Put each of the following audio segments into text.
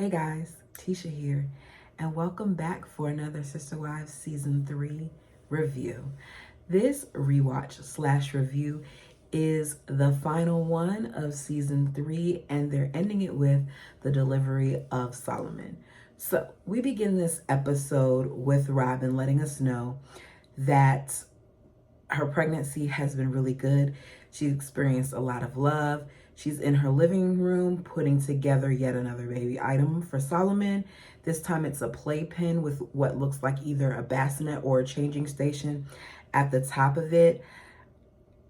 Hey guys, Tisha here, and welcome back for another Sister Wives Season 3 review. This rewatch/review is the final one of Season 3, and they're ending it with the delivery of Solomon. So, we begin this episode with Robyn letting us know that her pregnancy has been really good. She's experienced a lot of love. She's in her living room putting together yet another baby item for Solomon. This time it's a playpen with what looks like either a bassinet or a changing station at the top of it.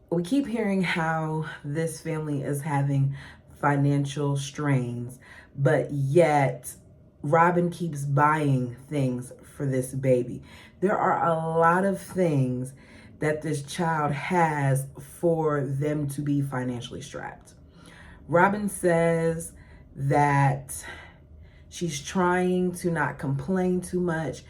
We keep hearing how this family is having financial strains, but yet Robyn keeps buying things for this baby. There are a lot of things that this child has for them to be financially strapped. Robyn says that she's trying to not complain too much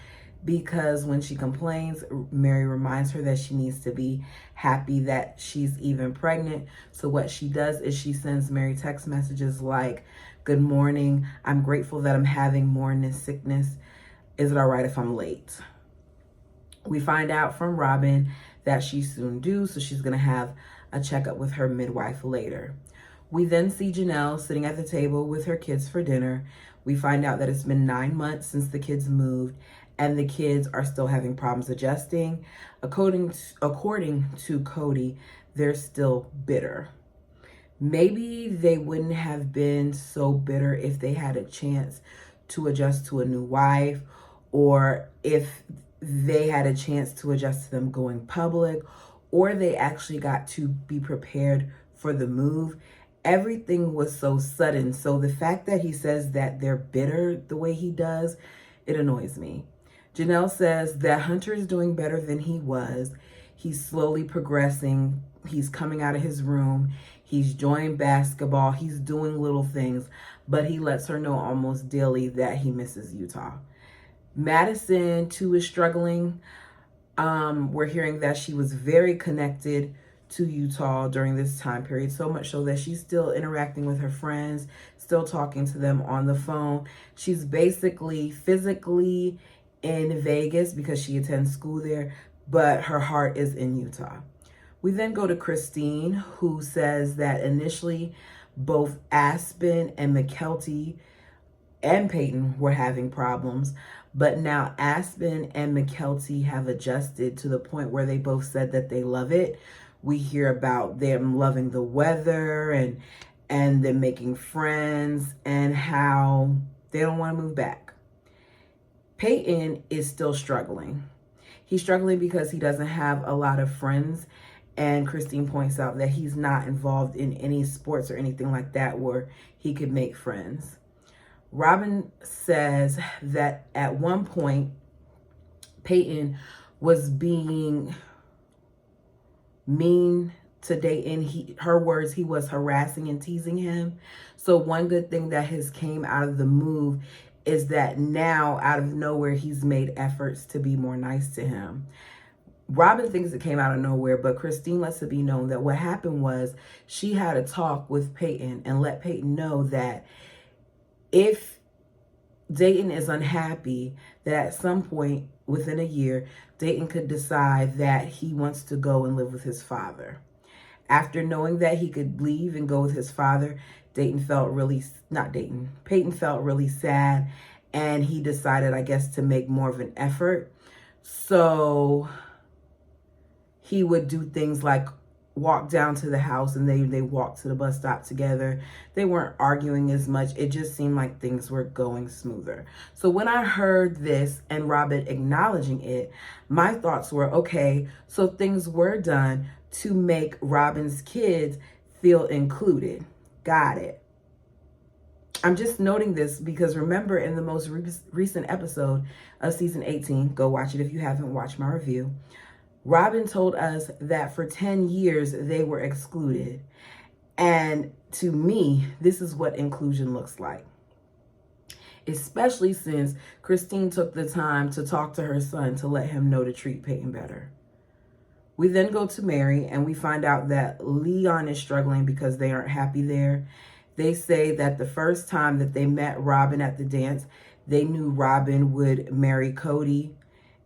because when she complains, Mary reminds her that she needs to be happy that she's even pregnant. So what she does is she sends Mary text messages like, "Good morning, I'm grateful that I'm having morning sickness. Is it all right if I'm late?" We find out from Robyn that she's soon due, so she's gonna have a checkup with her midwife later. We then see Janelle sitting at the table with her kids for dinner. We find out that it's been 9 months since the kids moved, and the kids are still having problems adjusting. According to Cody, they're still bitter. Maybe they wouldn't have been so bitter if they had a chance to adjust to a new wife, or if they had a chance to adjust to them going public, or they actually got to be prepared for the move. Everything was so sudden. So the fact that he says that they're bitter the way he does, it annoys me. Janelle says that Hunter is doing better than he was. He's slowly progressing. He's coming out of his room. He's joined basketball. He's doing little things, but he lets her know almost daily that he misses Utah. Madison, too, is struggling. We're hearing that she was very connected to Utah during this time period, so much so that she's still interacting with her friends, still talking to them on the phone. She's basically physically in Vegas because she attends school there, but her heart is in Utah. We then go to Christine, who says that initially both Aspen and McKelty and Peyton were having problems, but now Aspen and McKelty have adjusted to the point where they both said that they love it. We hear about them loving the weather and them making friends and how they don't want to move back. Peyton is still struggling. He's struggling because he doesn't have a lot of friends, and Christine points out that he's not involved in any sports or anything like that where he could make friends. Robyn says that at one point, Peyton was being mean to Dayton. Her words, he was harassing and teasing him. So one good thing that has came out of the move is that now, out of nowhere, he's made efforts to be more nice to him. Robyn thinks it came out of nowhere, but Christine lets it be known that what happened was she had a talk with Peyton and let Peyton know that if Dayton is unhappy, that at some point within a year, Dayton could decide that he wants to go and live with his father. After knowing that he could leave and go with his father, Peyton felt really sad, and he decided, I guess, to make more of an effort. So he would do things like walk down to the house, and they walked to the bus stop together. They weren't arguing as much. It just seemed like things were going smoother. So when I heard this and Robyn acknowledging it, my thoughts were, okay, so things were done to make Robyn's kids feel included. Got it. I'm just noting this because remember, in the most recent episode of season 18, go watch it if you haven't watched my review, Robyn told us that for 10 years they were excluded. And to me, this is what inclusion looks like. Especially since Christine took the time to talk to her son to let him know to treat Peyton better. We then go to Mary and we find out that Leon is struggling because they aren't happy there. They say that the first time that they met Robyn at the dance, they knew Robyn would marry Cody.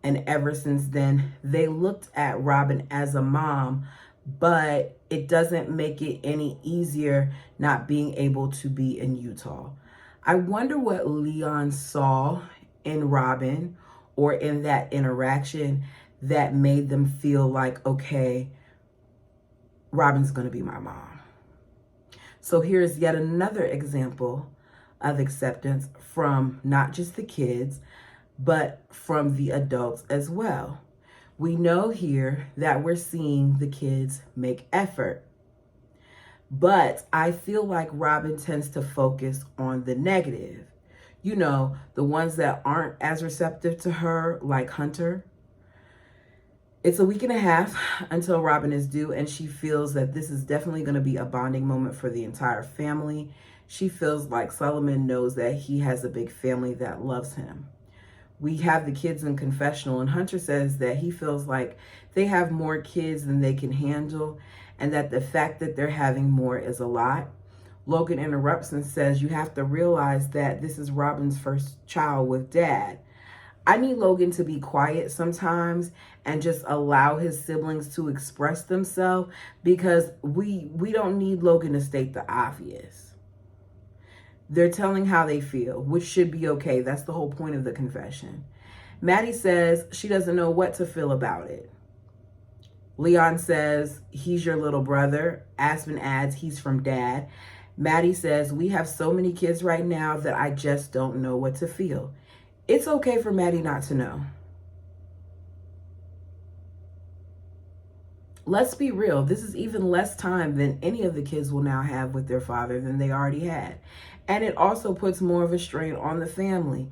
And ever since then, they looked at Robyn as a mom, but it doesn't make it any easier not being able to be in Utah. I wonder what Leon saw in Robyn or in that interaction that made them feel like, okay, Robyn's going to be my mom. So here's yet another example of acceptance from not just the kids, but from the adults as well. We know here that we're seeing the kids make effort. But I feel like Robyn tends to focus on the negative. You know, the ones that aren't as receptive to her, like Hunter. It's a week and a half until Robyn is due, and she feels that this is definitely going to be a bonding moment for the entire family. She feels like Solomon knows that he has a big family that loves him. We have the kids in confessional, and Hunter says that he feels like they have more kids than they can handle, and that the fact that they're having more is a lot. Logan interrupts and says, you have to realize that this is Robyn's first child with Dad. I need Logan to be quiet sometimes and just allow his siblings to express themselves, because we don't need Logan to state the obvious. They're telling how they feel, which should be okay. That's the whole point of the confession. Maddie says she doesn't know what to feel about it. Leon says he's your little brother. Aspen adds he's from Dad. Maddie says we have so many kids right now that I just don't know what to feel. It's okay for Maddie not to know. Let's be real. This is even less time than any of the kids will now have with their father than they already had. And it also puts more of a strain on the family.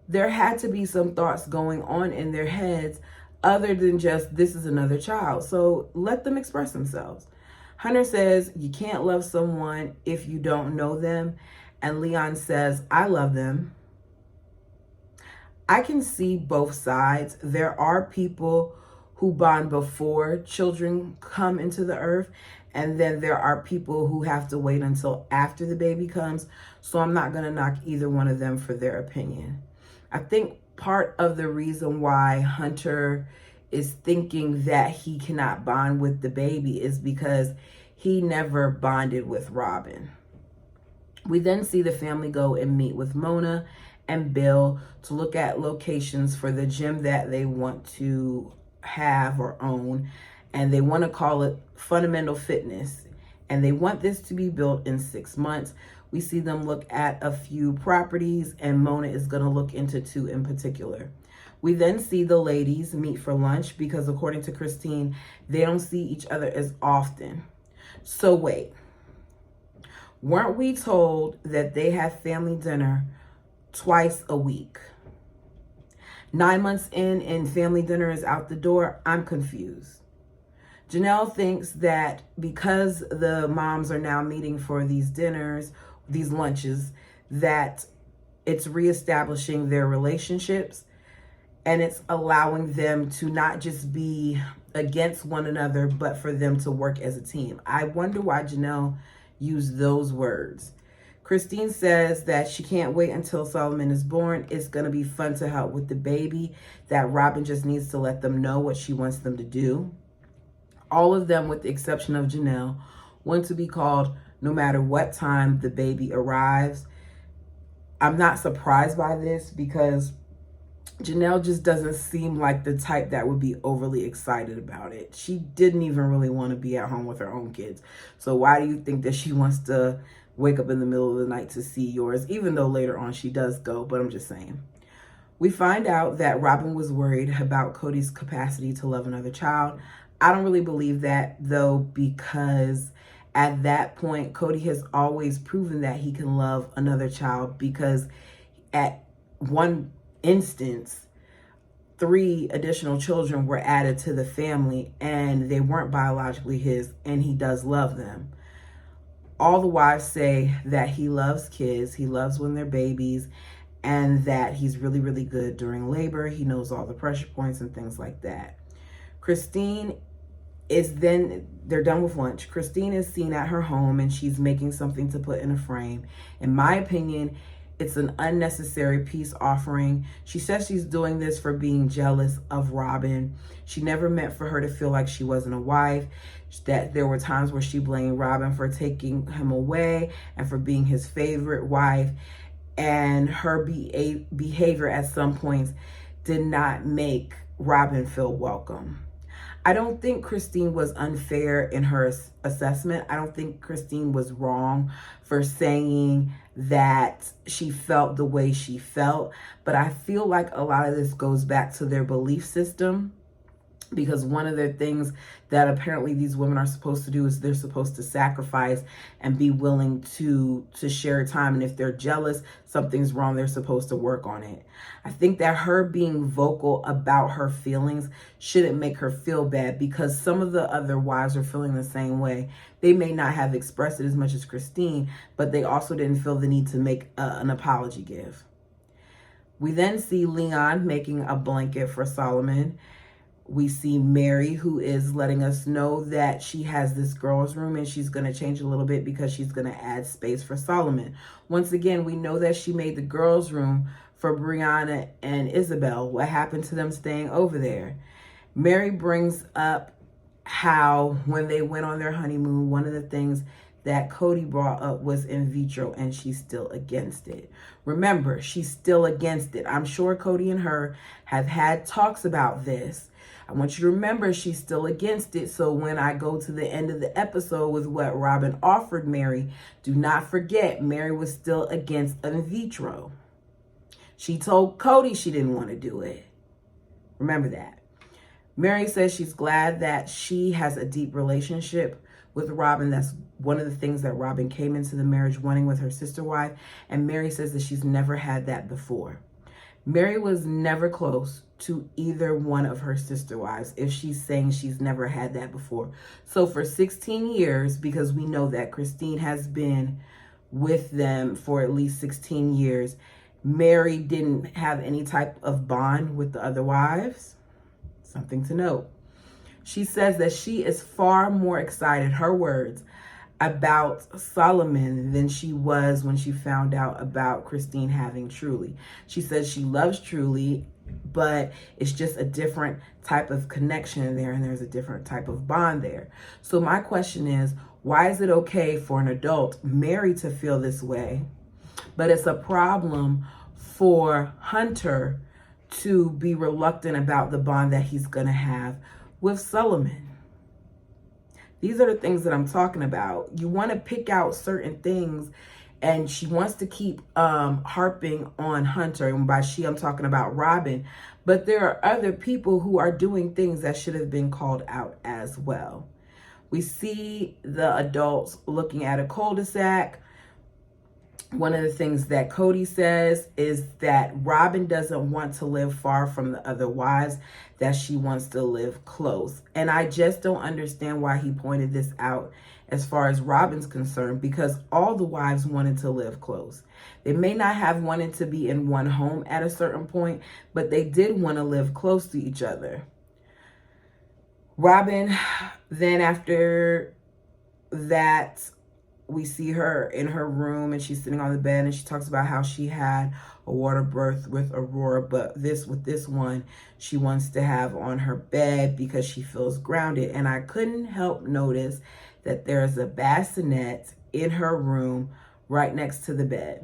There had to be some thoughts going on in their heads other than just, this is another child. So let them express themselves. Hunter says, you can't love someone if you don't know them. And Leon says, I love them. I can see both sides. There are people who bond before children come into the earth, and then there are people who have to wait until after the baby comes. So I'm not going to knock either one of them for their opinion. I think part of the reason why Hunter is thinking that he cannot bond with the baby is because he never bonded with Robyn. We then see the family go and meet with Mona and Bill to look at locations for the gym that they want to have or own, and they want to call it Fundamental Fitness, and they want this to be built in 6 months. We see them look at a few properties, and Mona is going to look into 2 in particular. We then see the ladies meet for lunch because according to Christine, they don't see each other as often. So wait, weren't we told that they have family dinner twice a week? 9 months in and family dinner is out the door? I'm confused. Janelle thinks that because the moms are now meeting for these dinners, these lunches, that it's reestablishing their relationships and it's allowing them to not just be against one another, but for them to work as a team. I wonder why Janelle used those words. Christine says that she can't wait until Solomon is born. It's going to be fun to help with the baby, that Robyn just needs to let them know what she wants them to do. All of them, with the exception of Janelle, want to be called no matter what time the baby arrives. I'm not surprised by this because Janelle just doesn't seem like the type that would be overly excited about it. She didn't even really want to be at home with her own kids. So why do you think that she wants to wake up in the middle of the night to see yours, even though later on she does go, but I'm just saying. We find out that Robyn was worried about Cody's capacity to love another child. I don't really believe that though, because at that point, Cody has always proven that he can love another child, because at one instance, 3 additional children were added to the family and they weren't biologically his, and he does love them. All the wives say that he loves kids, he loves when they're babies, and that he's really, really good during labor. He knows all the pressure points and things like that. Christine then they're done with lunch. Christine is seen at her home and she's making something to put in a frame. In my opinion, it's an unnecessary peace offering. She says she's doing this for being jealous of Robyn. She never meant for her to feel like she wasn't a wife, that there were times where she blamed Robyn for taking him away and for being his favorite wife. And her behavior at some points did not make Robyn feel welcome. I don't think Christine was unfair in her assessment. I don't think Christine was wrong for saying that she felt the way she felt. But I feel like a lot of this goes back to their belief system, because one of the things that apparently these women are supposed to do is they're supposed to sacrifice and be willing to share time. And if they're jealous, something's wrong, they're supposed to work on it. I think that her being vocal about her feelings shouldn't make her feel bad, because some of the other wives are feeling the same way. They may not have expressed it as much as Christine, but they also didn't feel the need to make an apology give. We then see Leon making a blanket for Solomon. We see Mary, who is letting us know that she has this girl's room and she's going to change a little bit because she's going to add space for Solomon. Once again, we know that she made the girl's room for Brianna and Isabel. What happened to them staying over there? Mary brings up how when they went on their honeymoon, one of the things that Cody brought up was in vitro, and she's still against it. Remember, she's still against it. I'm sure Cody and her have had talks about this. I want you to remember she's still against it. So when I go to the end of the episode with what Robyn offered Mary, do not forget Mary was still against in vitro. She told Cody she didn't want to do it. Remember that. Mary says she's glad that she has a deep relationship with Robyn. That's one of the things that Robyn came into the marriage wanting with her sister wife. And Mary says that she's never had that before. Mary was never close to either one of her sister wives if she's saying she's never had that before. So for 16 years, because we know that Christine has been with them for at least 16 years, Mary didn't have any type of bond with the other wives. Something to note. She says that she is far more excited, her words, about Solomon than she was when she found out about Christine having Truly. She says she loves Truly, but it's just a different type of connection there, and there's a different type of bond there. So my question is, why is it okay for an adult, Mary, to feel this way, but it's a problem for Hunter to be reluctant about the bond that he's going to have with Solomon? These are the things that I'm talking about. You want to pick out certain things, and she wants to keep harping on Hunter. And by she, I'm talking about Robyn. But there are other people who are doing things that should have been called out as well. We see the adults looking at a cul-de-sac. One of the things that Cody says is that Robyn doesn't want to live far from the other wives, that she wants to live close. And I just don't understand why he pointed this out as far as Robyn's concerned, because all the wives wanted to live close. They may not have wanted to be in one home at a certain point, but they did want to live close to each other. Robyn, then after that, we see her in her room and she's sitting on the bed and she talks about how she had a water birth with Aurora, but with this one, she wants to have on her bed because she feels grounded. And I couldn't help notice that there's a bassinet in her room right next to the bed.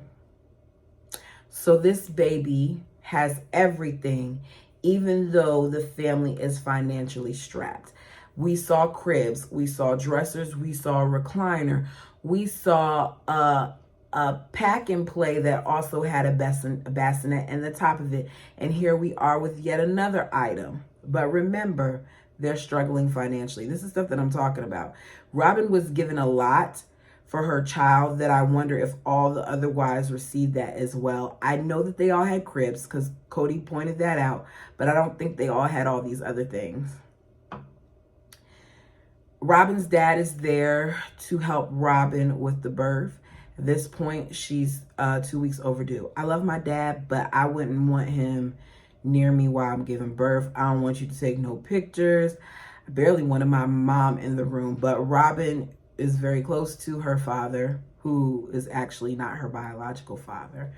So this baby has everything, even though the family is financially strapped. We saw cribs, we saw dressers, we saw a recliner, we saw a pack and play that also had a bassinet in the top of it. And here we are with yet another item. But remember, they're struggling financially. This is stuff that I'm talking about. Robyn was given a lot for her child that I wonder if all the other wives received that as well. I know that they all had cribs because Cody pointed that out, but I don't think they all had all these other things. Robyn's dad is there to help Robyn with the birth. At this point, she's 2 weeks overdue. I love my dad, but I wouldn't want him near me while I'm giving birth. I don't want you to take no pictures. barely wanted my mom in the room, but Robyn is very close to her father, who is actually not her biological father,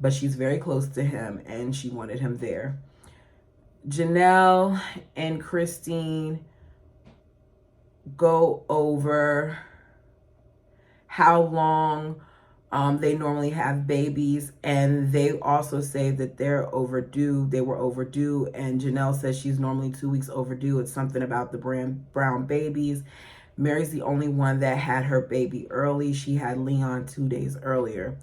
but she's very close to him and she wanted him there. Janelle and Christine go over how long they normally have babies, and they also say that they're overdue. They were overdue, and Janelle says she's normally 2 weeks overdue. It's something about the brown babies. Mary's the only one that had her baby early. She had Leon 2 days earlier.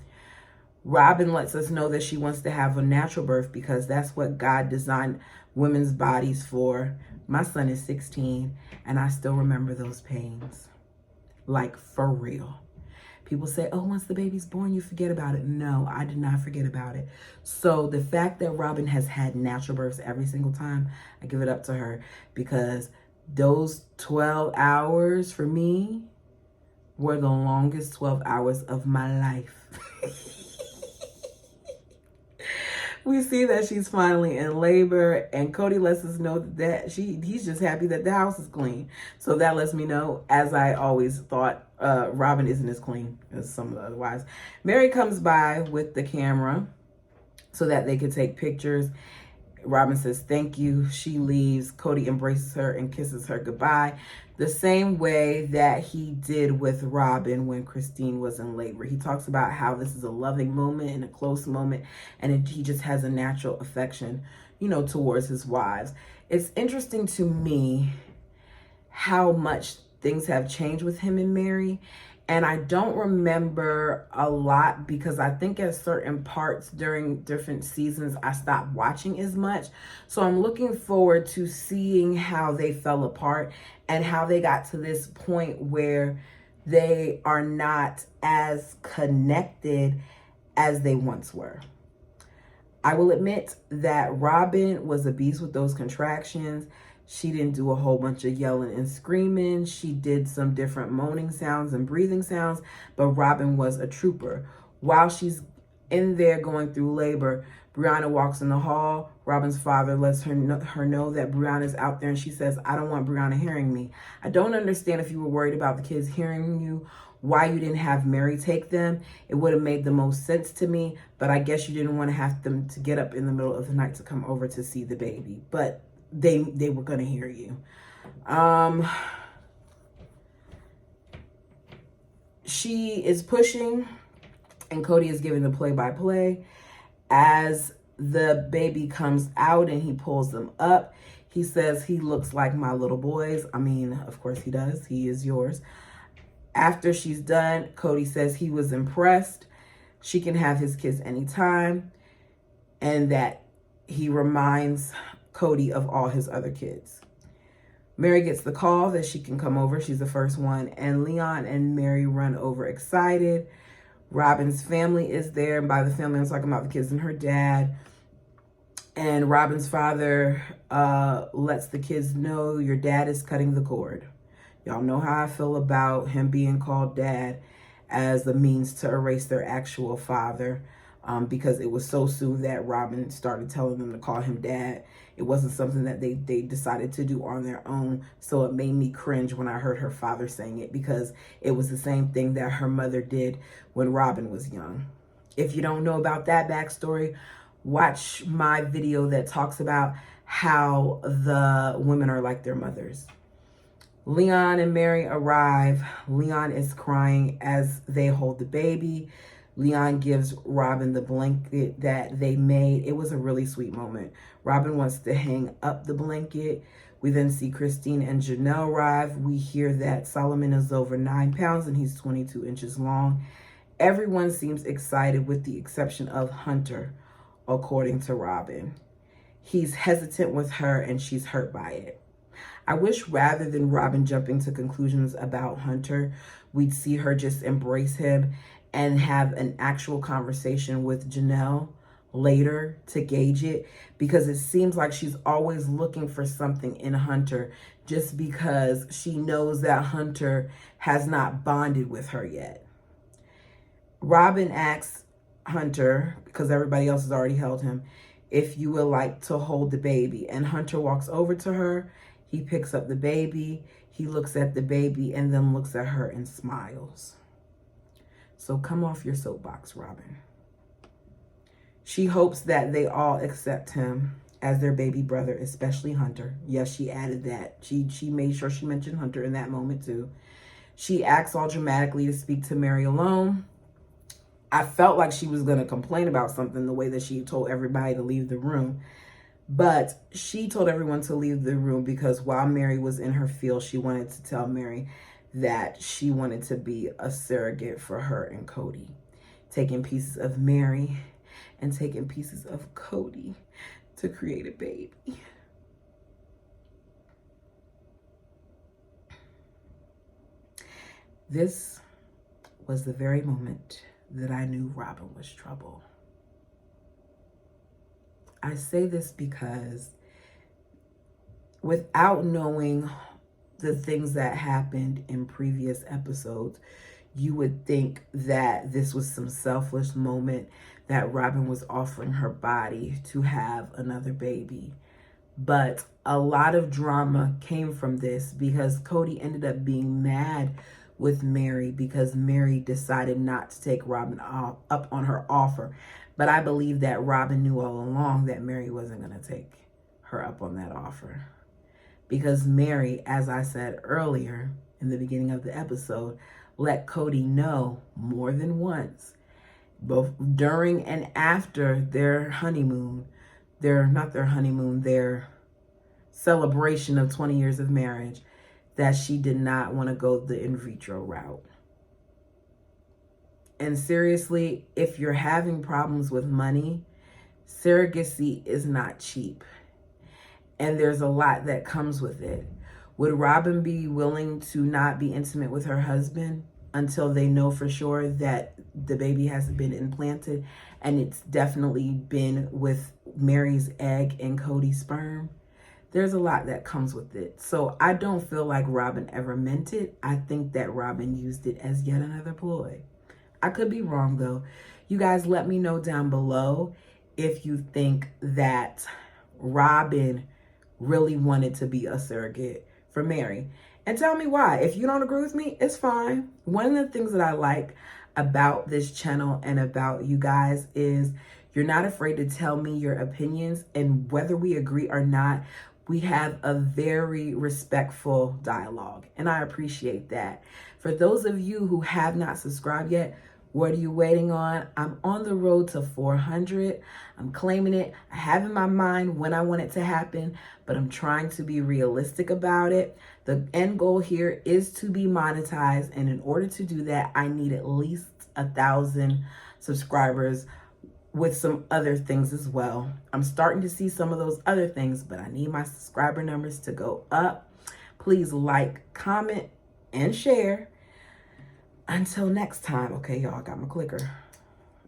Robyn lets us know that she wants to have a natural birth because that's what God designed women's bodies for. My son is 16, and I still remember those pains. Like, for real. People say, oh, once the baby's born, you forget about it. No, I did not forget about it. So the fact that Robyn has had natural births every single time, I give it up to her, because those 12 hours for me were the longest 12 hours of my life. We see that she's finally in labor, and Kody lets us know that he's just happy that the house is clean. So that lets me know, as I always thought, Robyn isn't as clean as some of the other wives. Mary comes by with the camera so that they could take pictures. Robyn says thank you. She leaves. Kody embraces her and kisses her goodbye, the same way that he did with Robyn when Christine was in labor. He talks about how this is a loving moment and a close moment, and he just has a natural affection, towards his wives. It's interesting to me how much things have changed with him and Mary. And I don't remember a lot because I think at certain parts during different seasons, I stopped watching as much. So I'm looking forward to seeing how they fell apart and how they got to this point where they are not as connected as they once were. I will admit that Robyn was a beast with those contractions. She didn't do a whole bunch of yelling and screaming. She did some different moaning sounds and breathing sounds, but Robyn was a trooper. While she's in there going through labor, Brianna walks in the hall. Robyn's father lets her know that Brianna's out there, and she says, I don't want Brianna hearing me. I don't understand if you were worried about the kids hearing you, why you didn't have Mary take them. It would have made the most sense to me, but I guess you didn't want to have them to get up in the middle of the night to come over to see the baby. But they were going to hear you. She is pushing, and Kody is giving the play-by-play. As the baby comes out and he pulls them up, he says he looks like my little boys. I mean, of course he does. He is yours. After she's done, Kody says he was impressed. She can have his kids anytime, and that he reminds Kody of all his other kids. Mary gets the call that she can come over. She's the first one. And Leon and Mary run over excited. Robyn's family is there. And by the family, I'm talking about the kids and her dad. And Robyn's father lets the kids know your dad is cutting the cord. Y'all know how I feel about him being called dad as a means to erase their actual father. Because it was so soon that Robyn started telling them to call him dad. It wasn't something that they decided to do on their own. So it made me cringe when I heard her father saying it, because it was the same thing that her mother did when Robyn was young. If you don't know about that backstory, watch my video that talks about how the women are like their mothers. Leon and Mary arrive. Leon is crying as they hold the baby. Leon gives Robyn the blanket that they made. It was a really sweet moment. Robyn wants to hang up the blanket. We then see Christine and Janelle arrive. We hear that Solomon is over 9 pounds and he's 22 inches long. Everyone seems excited with the exception of Hunter, according to Robyn. He's hesitant with her and she's hurt by it. I wish rather than Robyn jumping to conclusions about Hunter, we'd see her just embrace him and have an actual conversation with Janelle later to gauge it, because it seems like she's always looking for something in Hunter just because she knows that Hunter has not bonded with her yet. Robyn asks Hunter, because everybody else has already held him, if you would like to hold the baby, and Hunter walks over to her. He picks up the baby. He looks at the baby and then looks at her and smiles. So come off your soapbox, Robyn. She hopes that they all accept him as their baby brother, especially Hunter. Yes, she added that. She made sure she mentioned Hunter in that moment too. She acts all dramatically to speak to Mary alone. I felt like she was going to complain about something the way that she told everybody to leave the room. But she told everyone to leave the room because while Mary was in her field, she wanted to tell Mary that she wanted to be a surrogate for her and Cody, taking pieces of Mary and taking pieces of Cody to create a baby. This was the very moment that I knew Robyn was trouble. I say this because without knowing the things that happened in previous episodes, you would think that this was some selfless moment that Robyn was offering her body to have another baby. But a lot of drama came from this because Cody ended up being mad with Mary because Mary decided not to take Robyn up on her offer. But I believe that Robyn knew all along that Mary wasn't going to take her up on that offer. Because Mary, as I said earlier in the beginning of the episode, let Cody know more than once, both during and after their honeymoon, their celebration of 20 years of marriage, that she did not want to go the in vitro route. And seriously, if you're having problems with money, surrogacy is not cheap. And there's a lot that comes with it. Would Robyn be willing to not be intimate with her husband until they know for sure that the baby has been implanted and it's definitely been with Mary's egg and Cody's sperm? There's a lot that comes with it. So I don't feel like Robyn ever meant it. I think that Robyn used it as yet another ploy. I could be wrong though. You guys let me know down below if you think that Robyn really wanted to be a surrogate for Mary. And tell me why. If you don't agree with me, it's fine. One of the things that I like about this channel and about you guys is you're not afraid to tell me your opinions, and whether we agree or not, we have a very respectful dialogue, and I appreciate that. For those of you who have not subscribed yet, what are you waiting on? I'm on the road to 400. I'm claiming it. I have in my mind when I want it to happen, but I'm trying to be realistic about it. The end goal here is to be monetized, and in order to do that, I need at least 1,000 subscribers with some other things as well. I'm starting to see some of those other things, but I need my subscriber numbers to go up. Please like, comment, and share. Until next time. Okay, y'all, I got my clicker.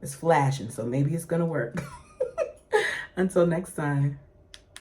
It's flashing, so maybe it's gonna work. Until next time.